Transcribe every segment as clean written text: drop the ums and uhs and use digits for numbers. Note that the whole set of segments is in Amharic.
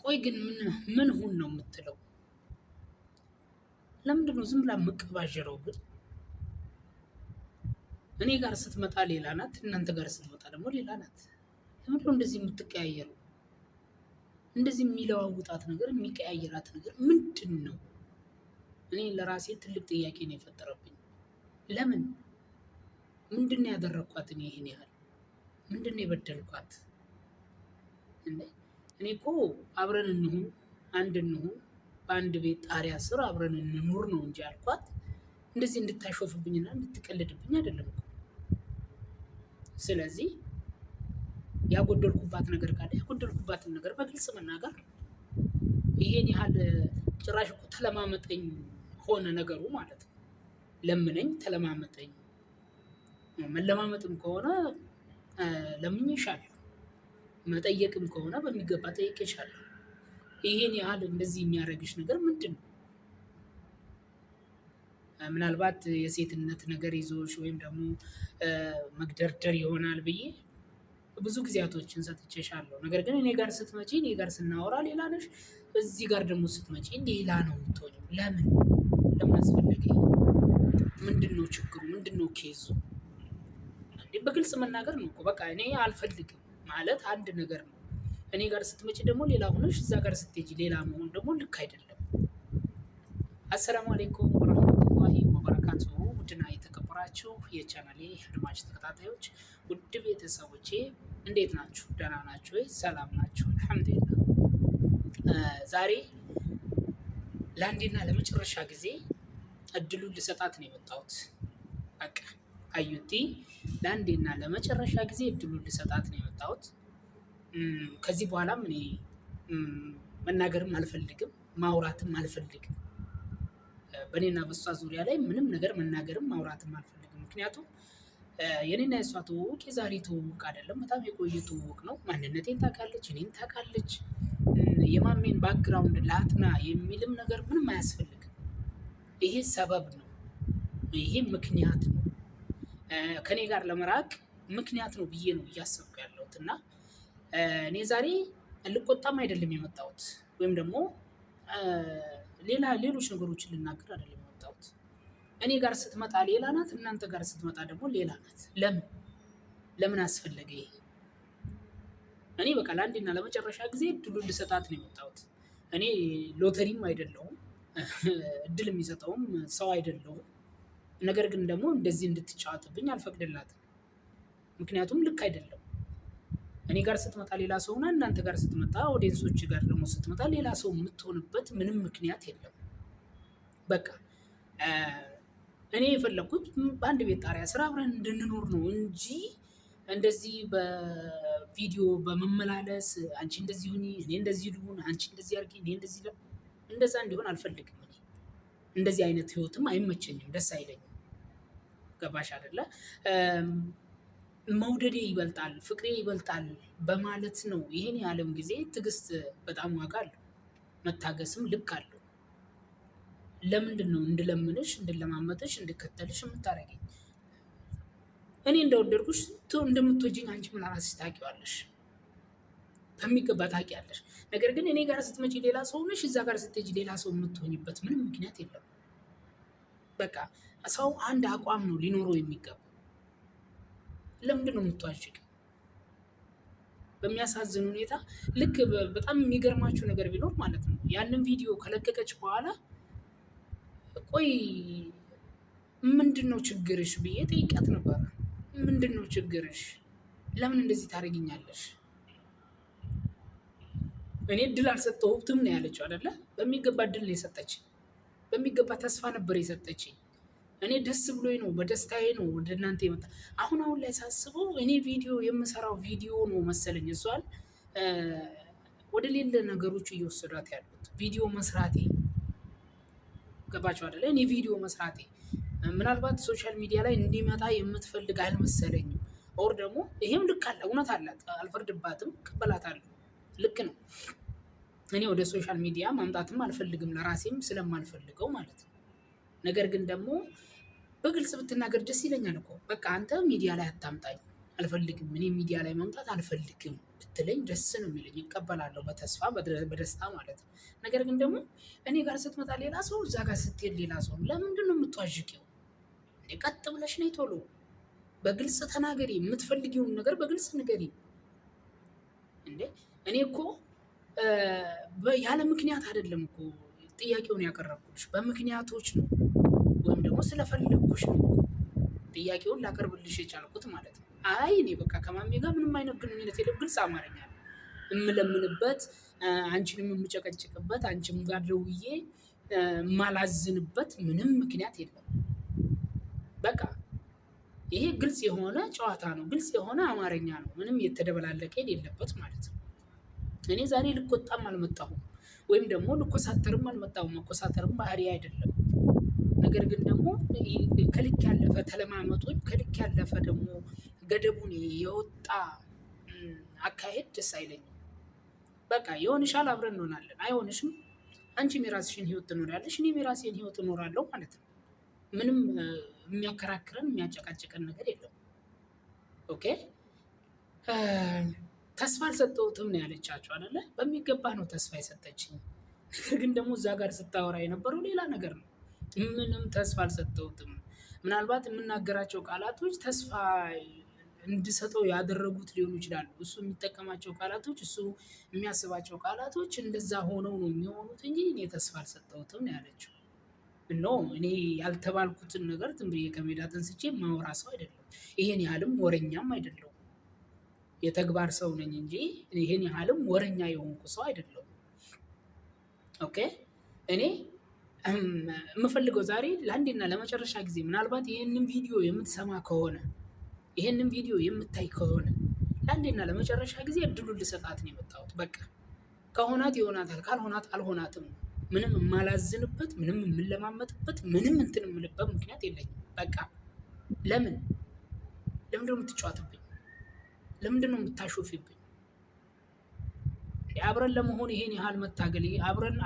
ቆይ ግን ምን ሁን ነው የምትለው? ለምንድን ነው ዝም ብላ የምትቀባዥረው? ግን እኔ ጋር ስትመጣ ሌላ ናት፣ እናንተ ጋር ስትመጣ ደግሞ ሌላ ናት። ለምንድን ነው እንደዚህ የምትቀያየረው? እንደዚህ የሚለዋውጣት ነገር የሚቀያየራት ነገር ምንድን ነው? እኔ ለራሴ ትልቅ ጥያቄ ነው የፈጠረብኝ። ለምን? ምንድን ነው ያደረግኳት? እኔ ይሄን ያህል ምንድን ነው የበደልኳት? እኔ እኮ አብረን እንሁን፣ አንድ እንሁን፣ በአንድ ቤት ጣሪያ ስር አብረን እንኑር ነው እንጂ ያልኳት እንደዚህ እንድታሾፍብኝና እንድትቀልድብኝ አይደለም እኮ። ስለዚህ ያጎደልኩባት ነገር ካለ ያጎደልኩባትን ነገር በግልጽ መናገር ነው። ይሄን ያህል ጭራሽ እኮ ተለማመጠኝ ሆነ ነገሩ ማለት ነው። ለምነኝ ተለማመጠኝ። መለማመጥም ከሆነ ለምኜሻለሁ፣ መጠየቅም ከሆነ በሚገባ ጠይቄሻለሁ። ይሄን ያህል እንደዚህ የሚያደርግሽ ነገር ምንድን ነው? ምናልባት የሴትነት ነገር ይዞሽ ወይም ደግሞ መግደርደር ይሆናል ብዬ ብዙ ጊዜያቶችን ሰጥቼሻለሁ። ነገር ግን እኔ ጋር ስትመጪ፣ እኔ ጋር ስናወራ ሌላ ነሽ፣ እዚህ ጋር ደግሞ ስትመጪ ሌላ ነው የምትሆኚው። ለምን አስፈለገ? ምንድን ነው ችግሩ? ምንድን ነው ኬዙ? በግልጽ መናገር ነው እኮ። በቃ እኔ አልፈልግም ማለት አንድ ነገር ነው። እኔ ጋር ስትመጪ ደግሞ ሌላ ሆነሽ እዛ ጋር ስትሄጂ ሌላ መሆን ደግሞ ልክ አይደለም። አሰላሙ አለይኩም ወራህመቱላሂ ወበረካቱሁ። ውድና የተከበራችሁ የቻናሌ አድማጭ ተከታታዮች፣ ውድ ቤተሰቦቼ እንዴት ናችሁ? ደህና ናችሁ ወይ? ሰላም ናችሁ? አልሐምዱሊላህ። ዛሬ ለአንዴና ለመጨረሻ ጊዜ እድሉን ልሰጣት ነው የመጣሁት። በቃ አዩቲ ለአንዴና ለመጨረሻ ጊዜ እድሉን ልሰጣት ነው የመጣሁት። ከዚህ በኋላም እኔ መናገርም አልፈልግም፣ ማውራትም አልፈልግም። በእኔና በሷ ዙሪያ ላይ ምንም ነገር መናገርም ማውራትም አልፈልግም። ምክንያቱም የኔና የሷ ትውውቅ የዛሬ ትውውቅ አይደለም፣ በጣም የቆየ ትውውቅ ነው። ማንነቴን ታውቃለች፣ እኔን ታውቃለች። የማሜን ባክግራውንድ ላጥና የሚልም ነገር ምንም አያስፈልግም። ይሄ ሰበብ ነው፣ ይሄ ምክንያት ነው። ከኔ ጋር ለመራቅ ምክንያት ነው ብዬ ነው እያሰብኩ ያለሁት። እና እኔ ዛሬ ልቆጣም አይደለም የመጣሁት፣ ወይም ደግሞ ሌሎች ነገሮችን ልናገር አይደለም የመጣሁት። እኔ ጋር ስትመጣ ሌላ ናት፣ እናንተ ጋር ስትመጣ ደግሞ ሌላ ናት። ለምን አስፈለገ ይሄ? እኔ በቃ ለአንዴና ለመጨረሻ ጊዜ እድሉን ልሰጣት ነው የመጣሁት። እኔ ሎተሪም አይደለሁም፣ እድል የሚሰጠውም ሰው አይደለሁም። ነገር ግን ደግሞ እንደዚህ እንድትጫወትብኝ አልፈቅድላትም። ምክንያቱም ልክ አይደለም። እኔ ጋር ስትመጣ ሌላ ሰው ሆና፣ እናንተ ጋር ስትመጣ፣ ኦዲየንሶች ጋር ደግሞ ስትመጣ ሌላ ሰው የምትሆንበት ምንም ምክንያት የለም። በቃ እኔ የፈለግኩት በአንድ ቤት ጣሪያ ስር አብረን እንድንኖር ነው እንጂ እንደዚህ በቪዲዮ በመመላለስ አንቺ እንደዚህ ሁኚ፣ እኔ እንደዚህ ልሁን፣ አንቺ እንደዚህ አድርጊ፣ እኔ እንደዚህ እንደዛ እንዲሆን አልፈልግም። እኔ እንደዚህ አይነት ህይወትም አይመቸኝም፣ ደስ አይለኝም። ገባሽ አይደለ? መውደዴ ይበልጣል፣ ፍቅሬ ይበልጣል በማለት ነው። ይህን የዓለም ጊዜ ትዕግስት በጣም ዋጋ አለው፣ መታገስም ልክ አለው። ለምንድን ነው እንድለምንሽ፣ እንድለማመጥሽ፣ እንድከተልሽ የምታደርጊኝ? እኔ እንደወደድኩሽ እንደምትወጂኝ አንቺ ምን ራስሽ ታውቂዋለሽ፣ በሚገባ ታውቂያለሽ። ነገር ግን እኔ ጋር ስትመጪ ሌላ ሰው ነሽ፣ እዛ ጋር ስትሄጂ ሌላ ሰው የምትሆኝበት ምንም ምክንያት የለም። በቃ ሰው አንድ አቋም ነው ሊኖረው የሚገባ። ለምንድን ነው የምትዋዥቅ? በሚያሳዝን ሁኔታ ልክ በጣም የሚገርማችሁ ነገር ቢኖር ማለት ነው ያንን ቪዲዮ ከለቀቀች በኋላ ቆይ ምንድን ነው ችግርሽ ብዬ ጠይቂያት ነበረ። ምንድን ነው ችግርሽ? ለምን እንደዚህ ታደርጊኛለሽ? እኔ እድል አልሰጠሁትም ነው ያለችው አይደለ? በሚገባ እድል ነው የሰጠችኝ፣ በሚገባ ተስፋ ነበር የሰጠችኝ። እኔ ደስ ብሎኝ ነው፣ በደስታዬ ነው ወደ እናንተ የመጣ። አሁን ላይ ሳስበው እኔ ቪዲዮ የምሰራው ቪዲዮ ነው መሰለኝ እሷን ወደ ሌለ ነገሮች እየወሰዷት ያሉት። ቪዲዮ መስራቴ ገባቸው አይደለ? እኔ ቪዲዮ መስራቴ ምናልባት ሶሻል ሚዲያ ላይ እንዲመጣ የምትፈልግ አልመሰለኝም። ኦር ደግሞ ይሄም ልክ አለ፣ እውነት አላት፣ አልፈርድባትም፣ እቀበላታለሁ። ልክ ነው። እኔ ወደ ሶሻል ሚዲያ ማምጣትም አልፈልግም፣ ለራሴም ስለማልፈልገው ማለት ነው። ነገር ግን ደግሞ በግልጽ ብትናገር ደስ ይለኛል እኮ። በቃ አንተ ሚዲያ ላይ አታምጣኝ፣ አልፈልግም፣ እኔ ሚዲያ ላይ መምጣት አልፈልግም ብትለኝ ደስ ነው የሚለኝ፣ ይቀበላለሁ በተስፋ በደስታ ማለት ነው። ነገር ግን ደግሞ እኔ ጋር ስትመጣ ሌላ ሰው፣ እዛ ጋር ስትሄድ ሌላ ሰው፣ ለምንድን ነው የምትዋዥቂው? ቀጥ ብለሽ ነይ፣ ቶሎ በግልጽ ተናገሪ፣ የምትፈልጊውን ነገር በግልጽ ንገሪ። እንዴ እኔ እኮ ያለ ምክንያት አይደለም እኮ ጥያቄውን ያቀረብኩሽ፣ በምክንያቶች ነው፣ ወይም ደግሞ ስለፈለግኩሽ ነው ጥያቄውን ላቀርብልሽ የቻልኩት ማለት ነው። አይ እኔ በቃ ከማሜ ጋር ምንም አይነት ግንኙነት የለም፣ ግልጽ አማርኛ ነው እምለምንበት፣ አንቺንም የምጨቀጭቅበት፣ አንቺም ጋር ደውዬ የማላዝንበት ምንም ምክንያት የለም። በቃ ይሄ ግልጽ የሆነ ጨዋታ ነው፣ ግልጽ የሆነ አማርኛ ነው፣ ምንም የተደበላለቀ የሌለበት ማለት ነው። እኔ ዛሬ ልቆጣም አልመጣሁም፣ ወይም ደግሞ ልኮሳተርም አልመጣሁም። መኮሳተርም ባህሪ አይደለም። ነገር ግን ደግሞ ከልክ ያለፈ ተለማመጡኝ፣ ከልክ ያለፈ ደግሞ ገደቡን የወጣ አካሄድ ደስ አይለኝም። በቃ ይሆንሻል፣ አብረን እንሆናለን፣ አይሆንሽም፣ አንቺም የራስሽን ህይወት ትኖሪያለሽ፣ እኔም የራሴን ህይወት እኖራለሁ ማለት ነው። ምንም የሚያከራክረን የሚያጨቃጭቀን ነገር የለም። ኦኬ ተስፋ አልሰጠሁትም ነው ያለቻቸው አይደለ? በሚገባ ነው ተስፋ የሰጠችኝ። ነገር ግን ደግሞ እዛ ጋር ስታወራ የነበረው ሌላ ነገር ነው። ምንም ተስፋ አልሰጠሁትም። ምናልባት የምናገራቸው ቃላቶች ተስፋ እንድሰጠው ያደረጉት ሊሆኑ ይችላሉ። እሱ የሚጠቀማቸው ቃላቶች፣ እሱ የሚያስባቸው ቃላቶች እንደዛ ሆነው ነው የሚሆኑት እንጂ እኔ ተስፋ አልሰጠሁትም ነው ያለችው። ኖ እኔ ያልተባልኩትን ነገር ዝም ብዬ ከሜዳ ተንስቼ ማወራ ሰው አይደለም። ይሄን ያህልም ወረኛም አይደለሁም። የተግባር ሰው ነኝ እንጂ ይሄን ያህልም ወረኛ የሆንኩ ሰው አይደለሁም። ኦኬ እኔ የምፈልገው ዛሬ ለአንዴና ለመጨረሻ ጊዜ ምናልባት ይህንን ቪዲዮ የምትሰማ ከሆነ፣ ይህንን ቪዲዮ የምታይ ከሆነ ለአንዴና ለመጨረሻ ጊዜ እድሉን ልሰጣት ነው የመጣሁት። በቃ ከሆናት ይሆናታል፣ ካልሆናት አልሆናትም። ምንም የማላዝንበት፣ ምንም የምለማመጥበት፣ ምንም እንትን የምልበት ምክንያት የለኝም። በቃ ለምንድን ነው የምትጫወትብኝ? ለምንድን ነው የምታሾፊብኝ? አብረን ለመሆን ይሄን ያህል መታገል፣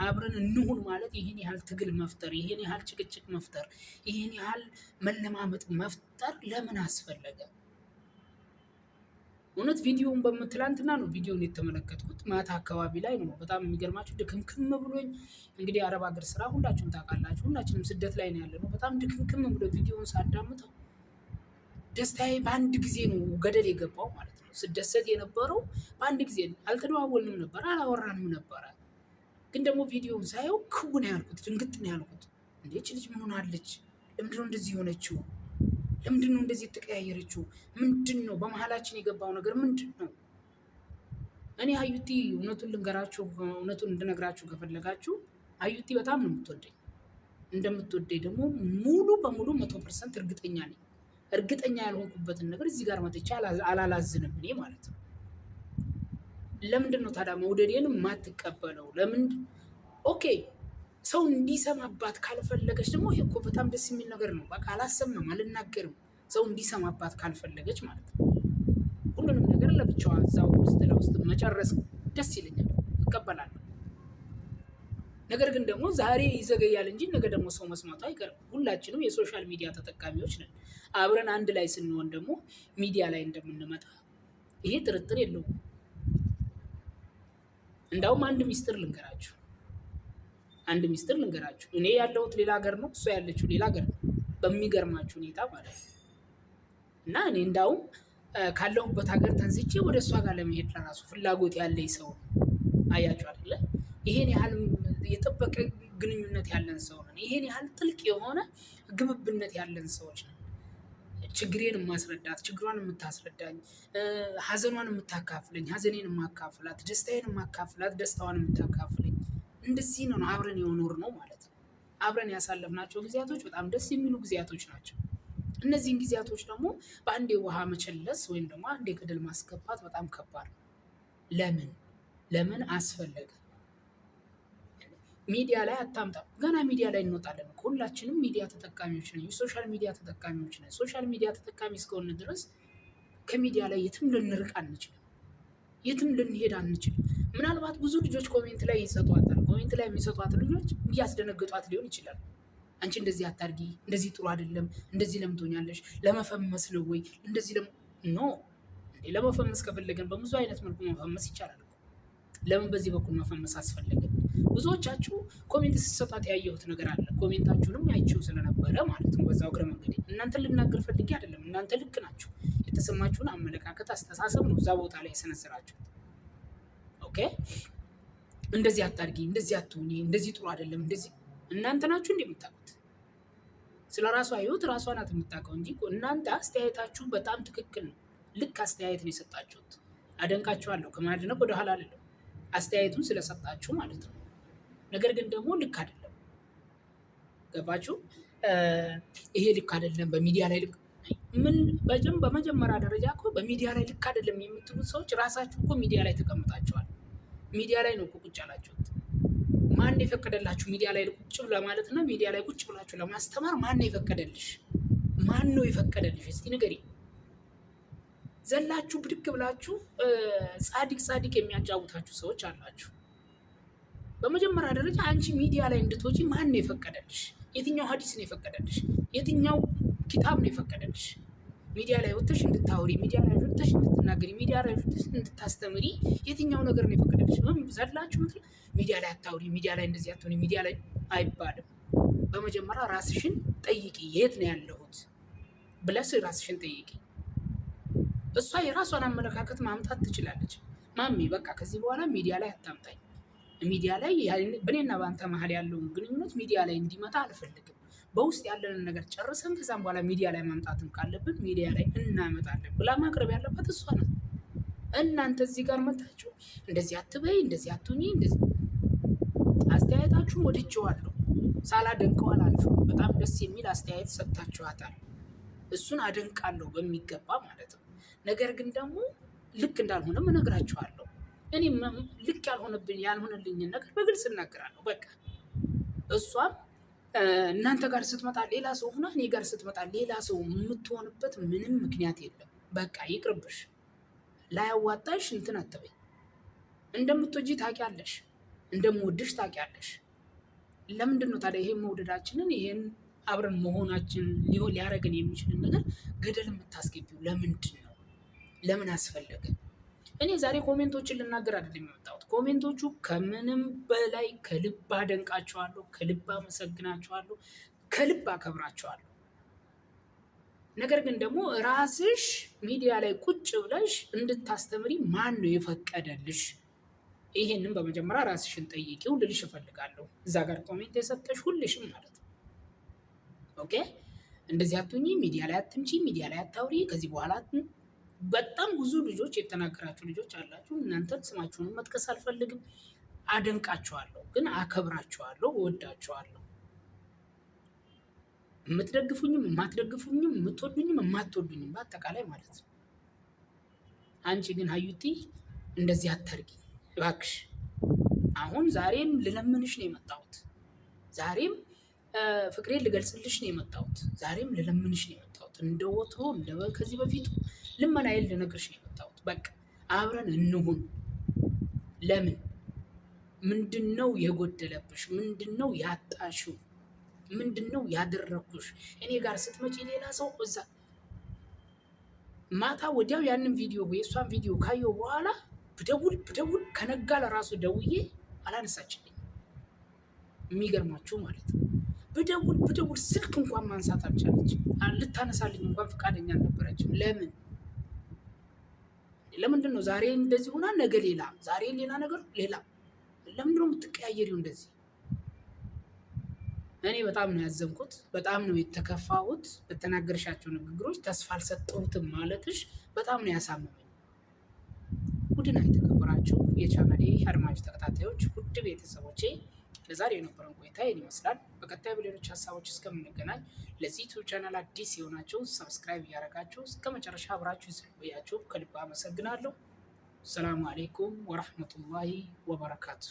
አብረን እንሁን ማለት ይሄን ያህል ትግል መፍጠር፣ ይሄን ያህል ጭቅጭቅ መፍጠር፣ ይሄን ያህል መለማመጥ መፍጠር ለምን አስፈለገ? እውነት ቪዲዮውን ትላንትና ነው ቪዲዮውን የተመለከትኩት፣ ማታ አካባቢ ላይ ነው። በጣም የሚገርማችሁ ድክምክም ብሎኝ፣ እንግዲህ አረብ ሀገር ስራ ሁላችሁም ታውቃላችሁ፣ ሁላችንም ስደት ላይ ነው ያለነው። በጣም ድክምክም ብሎ ቪዲዮውን ሳዳምጠው ደስታዬ በአንድ ጊዜ ነው ገደል የገባው ማለት ነው። ስደሰት የነበረው በአንድ ጊዜ፣ አልተደዋወልንም ነበር፣ አላወራንም ነበረ። ግን ደግሞ ቪዲዮውን ሳየው ክው ነው ያልኩት፣ ድንግጥ ነው ያልኩት። እንዴች ልጅ ምን ሆናለች? ለምንድነው እንደዚህ የሆነችው? ለምንድነው እንደዚህ የተቀያየረችው? ምንድን ነው በመሀላችን የገባው ነገር ምንድን ነው? እኔ አዩቲ እውነቱን እንድነግራችሁ ከፈለጋችሁ አዩቲ በጣም ነው የምትወደኝ። እንደምትወደኝ ደግሞ ሙሉ በሙሉ 100% እርግጠኛ ነኝ። እርግጠኛ ያልሆንኩበትን ነገር እዚህ ጋር መጥቼ አላላዝንም እኔ ማለት ነው። ለምንድን ነው ታዲያ መውደዴን የማትቀበለው? ኦኬ ሰው እንዲሰማባት ካልፈለገች ደግሞ ይሄ እኮ በጣም ደስ የሚል ነገር ነው። በቃ አላሰማም፣ አልናገርም። ሰው እንዲሰማባት ካልፈለገች ማለት ነው። ሁሉንም ነገር ለብቻዋ እዛው ለውስጥ መጨረስ ደስ ይለኛል፣ እቀበላለሁ። ነገር ግን ደግሞ ዛሬ ይዘገያል እንጂ ነገ ደግሞ ሰው መስማቱ አይቀርም። ሁላችንም የሶሻል ሚዲያ ተጠቃሚዎች ነን። አብረን አንድ ላይ ስንሆን ደግሞ ሚዲያ ላይ እንደምንመጣ ይሄ ጥርጥር የለውም። እንዳውም አንድ ሚስጥር ልንገራችሁ፣ እኔ ያለሁት ሌላ ሀገር ነው፣ እሷ ያለችው ሌላ ሀገር ነው። በሚገርማችሁ ሁኔታ ማለት ነው። እና እኔ እንዳውም ካለሁበት ሀገር ተንስቼ ወደ እሷ ጋር ለመሄድ ለራሱ ፍላጎት ያለኝ ሰው አያችሁ አይደለ? ይሄን ያህል የጠበቀ ግንኙነት ያለን ሰው ነን። ይሄን ያህል ጥልቅ የሆነ ግብብነት ያለን ሰዎች ነን። ችግሬን የማስረዳት፣ ችግሯን የምታስረዳኝ፣ ሀዘኗን የምታካፍለኝ፣ ሀዘኔን የማካፍላት፣ ደስታዬን የማካፍላት፣ ደስታዋን የምታካፍለኝ፣ እንደዚህ ነው አብረን የኖር ነው ማለት ነው። አብረን ያሳለፍናቸው ጊዜያቶች በጣም ደስ የሚሉ ጊዜያቶች ናቸው። እነዚህን ጊዜያቶች ደግሞ በአንዴ ውሃ መቸለስ ወይም ደግሞ አንዴ ገደል ማስገባት በጣም ከባድ ነው። ለምን አስፈለገ? ሚዲያ ላይ አታምጣም። ገና ሚዲያ ላይ እንወጣለን። ሁላችንም ሚዲያ ተጠቃሚዎች ነን፣ የሶሻል ሚዲያ ተጠቃሚዎች ነን። ሶሻል ሚዲያ ተጠቃሚ እስከሆነ ድረስ ከሚዲያ ላይ የትም ልንርቅ አንችልም፣ የትም ልንሄድ አንችልም። ምናልባት ብዙ ልጆች ኮሜንት ላይ ይሰጧታል። ኮሜንት ላይ የሚሰጧት ልጆች እያስደነግጧት ሊሆን ይችላል። አንቺ እንደዚህ አታርጊ፣ እንደዚህ ጥሩ አይደለም፣ እንደዚህ ለምን ትሆኛለሽ? ለመፈመስ ነው ወይ እንደዚህ ኖ ለመፈመስ ከፈለገን በብዙ አይነት መልኩ መፈመስ ይቻላል። ለምን በዚህ በኩል መፈመስ አስፈለገን? ብዙዎቻችሁ ኮሜንት ስትሰጧት ያየሁት ነገር አለ። ኮሜንታችሁንም አይቼው ስለነበረ ማለት ነው። በዛው እግረ መንገዴ እናንተን ልናገር ፈልጌ አይደለም። እናንተ ልክ ናችሁ። የተሰማችሁን አመለካከት፣ አስተሳሰብ ነው እዛ ቦታ ላይ የሰነዘራችሁት። ኦኬ፣ እንደዚህ አታርጊ፣ እንደዚህ አትሁኚ፣ እንደዚህ ጥሩ አይደለም፣ እንደዚህ እናንተ ናችሁ እንደምታውቁት። ስለ ራሷ ህይወት ራሷ ናት የምታውቀው እንጂ እናንተ አስተያየታችሁ በጣም ትክክል ነው። ልክ አስተያየት ነው የሰጣችሁት። አደንቃችኋለሁ። ከማድነቅ ወደ ኋላ አይደለም፣ አስተያየቱን ስለሰጣችሁ ማለት ነው። ነገር ግን ደግሞ ልክ አይደለም። ገባችሁ? ይሄ ልክ አይደለም፣ በሚዲያ ላይ ልክ ምን በመጀመሪያ ደረጃ እኮ በሚዲያ ላይ ልክ አይደለም የምትሉት ሰዎች ራሳችሁ እኮ ሚዲያ ላይ ተቀምጣችኋል። ሚዲያ ላይ ነው እኮ ቁጭ ያላችሁት። ማን የፈቀደላችሁ ሚዲያ ላይ ቁጭ ለማለት ነው? ሚዲያ ላይ ቁጭ ብላችሁ ለማስተማር ማን የፈቀደልሽ? ማን ነው የፈቀደልሽ? እስቲ ንገሪ። ዘላችሁ ብድግ ብላችሁ ጻድቅ የሚያጫውታችሁ ሰዎች አላችሁ። በመጀመሪያ ደረጃ አንቺ ሚዲያ ላይ እንድትወጪ ማን ነው የፈቀደልሽ? የትኛው ሀዲስ ነው የፈቀደልሽ? የትኛው ኪታብ ነው የፈቀደልሽ? ሚዲያ ላይ ወጥተሽ እንድታወሪ፣ ሚዲያ ላይ ወጥተሽ እንድትናገሪ፣ ሚዲያ ላይ ወጥተሽ እንድታስተምሪ የትኛው ነገር ነው የፈቀደልሽ? ዘላችሁ ሚዲያ ላይ አታውሪ፣ ሚዲያ ላይ እንደዚህ አትሆኒ፣ ሚዲያ ላይ አይባልም። በመጀመሪያ ራስሽን ጠይቂ። የት ነው ያለሁት ብለሽ ራስሽን ጠይቂ። እሷ የራሷን አመለካከት ማምጣት ትችላለች። ማሚ በቃ ከዚህ በኋላ ሚዲያ ላይ አታምጣኝ። ሚዲያ ላይ በእኔና በአንተ መሀል ያለውን ግንኙነት ሚዲያ ላይ እንዲመጣ አልፈልግም። በውስጥ ያለንን ነገር ጨርሰን ከዛም በኋላ ሚዲያ ላይ ማምጣትም ካለብን ሚዲያ ላይ እናመጣለን ብላ ማቅረብ ያለባት እሷ ናት። እናንተ እዚህ ጋር መጣችሁ እንደዚህ አትበይ፣ እንደዚህ አትሁኚ፣ እንደዚህ አስተያየታችሁን ወድጄዋለሁ። ሳላደንቀው አላልፍም። በጣም ደስ የሚል አስተያየት ሰጥታችኋታል። እሱን አደንቃለሁ በሚገባ ማለት ነው። ነገር ግን ደግሞ ልክ እንዳልሆነም እነግራችኋለሁ። እኔ ልክ ያልሆነልኝን ነገር በግልጽ እናገራለሁ። በቃ እሷም እናንተ ጋር ስትመጣ ሌላ ሰው ሆና እኔ ጋር ስትመጣ ሌላ ሰው የምትሆንበት ምንም ምክንያት የለም። በቃ ይቅርብሽ። ላያዋጣሽ እንትን አትበይ። እንደምትወጂ ታውቂያለሽ፣ እንደምወድሽ ታውቂያለሽ። ለምንድን ነው ታዲያ ይሄን መውደዳችንን ይሄን አብረን መሆናችን ሊያደርገን የሚችልን ነገር ገደል የምታስገቢው? ለምንድን ነው? ለምን አስፈለገ? እኔ ዛሬ ኮሜንቶችን ልናገር አይደለም የመጣሁት። ኮሜንቶቹ ከምንም በላይ ከልብ አደንቃቸዋለሁ፣ ከልብ አመሰግናቸዋለሁ፣ ከልብ አከብራቸዋለሁ። ነገር ግን ደግሞ ራስሽ ሚዲያ ላይ ቁጭ ብለሽ እንድታስተምሪ ማን ነው የፈቀደልሽ? ይሄንን በመጀመሪያ ራስሽን ጠይቂው ልልሽ እፈልጋለሁ። እዛ ጋር ኮሜንት የሰጠሽ ሁልሽም ማለት ነው። ኦኬ፣ እንደዚህ አትሁኚ፣ ሚዲያ ላይ አትምጪ፣ ሚዲያ ላይ አታውሪ፣ ከዚህ በኋላ በጣም ብዙ ልጆች የተናገራችሁ ልጆች አላችሁ። እናንተን ስማችሁንም መጥቀስ አልፈልግም። አደንቃችኋለሁ፣ ግን አከብራችኋለሁ፣ እወዳችኋለሁ። የምትደግፉኝም የማትደግፉኝም፣ የምትወዱኝም የማትወዱኝም በአጠቃላይ ማለት ነው። አንቺ ግን ሀዩቲ እንደዚህ አታርጊ እባክሽ። አሁን ዛሬም ልለምንሽ ነው የመጣሁት። ዛሬም ፍቅሬን ልገልጽልሽ ነው የመጣሁት። ዛሬም ልለምንሽ ነው የመጣሁት። እንደ ወትሮ ከዚህ በፊቱ ልመናዬን ልነግርሽ ነው የመጣሁት። በቃ አብረን እንሁን። ለምን? ምንድነው የጎደለብሽ? ምንድነው ያጣሽው? ምንድነው ያደረኩሽ? እኔ ጋር ስትመጪ ሌላ ሰው እዛ ማታ ወዲያው ያንን ቪዲዮ የእሷን ቪዲዮ ካየው በኋላ ብደውል ከነጋ ለራሱ ደውዬ አላነሳችልኝ። የሚገርማችሁ ማለት ነው። ብደውል ስልክ እንኳን ማንሳት አልቻለችም። ልታነሳልኝ እንኳን ፈቃደኛ አልነበረችም። ለምንድን ነው ዛሬ እንደዚህ ሆና ነገ ሌላ፣ ዛሬ ሌላ ነገር ሌላ? ለምንድን ነው የምትቀያየሪው እንደዚህ? እኔ በጣም ነው ያዘንኩት፣ በጣም ነው የተከፋሁት። በተናገርሻቸው ንግግሮች ተስፋ አልሰጠሁትም ማለትሽ በጣም ነው ያሳመመኝ። ውድና የተከበራችሁ የቻናሌ አድማጭ ተከታታዮች፣ ውድ ቤተሰቦቼ ለዛሬ የነበረን ቆይታ ይህን ይመስላል። በቀጣይ በሌሎች ሀሳቦች እስከምንገናኝ ለዚህ ዩቲዩብ ቻናል አዲስ የሆናችሁ ሰብስክራይብ እያደረጋችሁ እስከ መጨረሻ አብራችሁ ስለቆያችሁ ከልብ አመሰግናለሁ። ሰላሙ አሌይኩም ወረህመቱላሂ ወበረካቱ።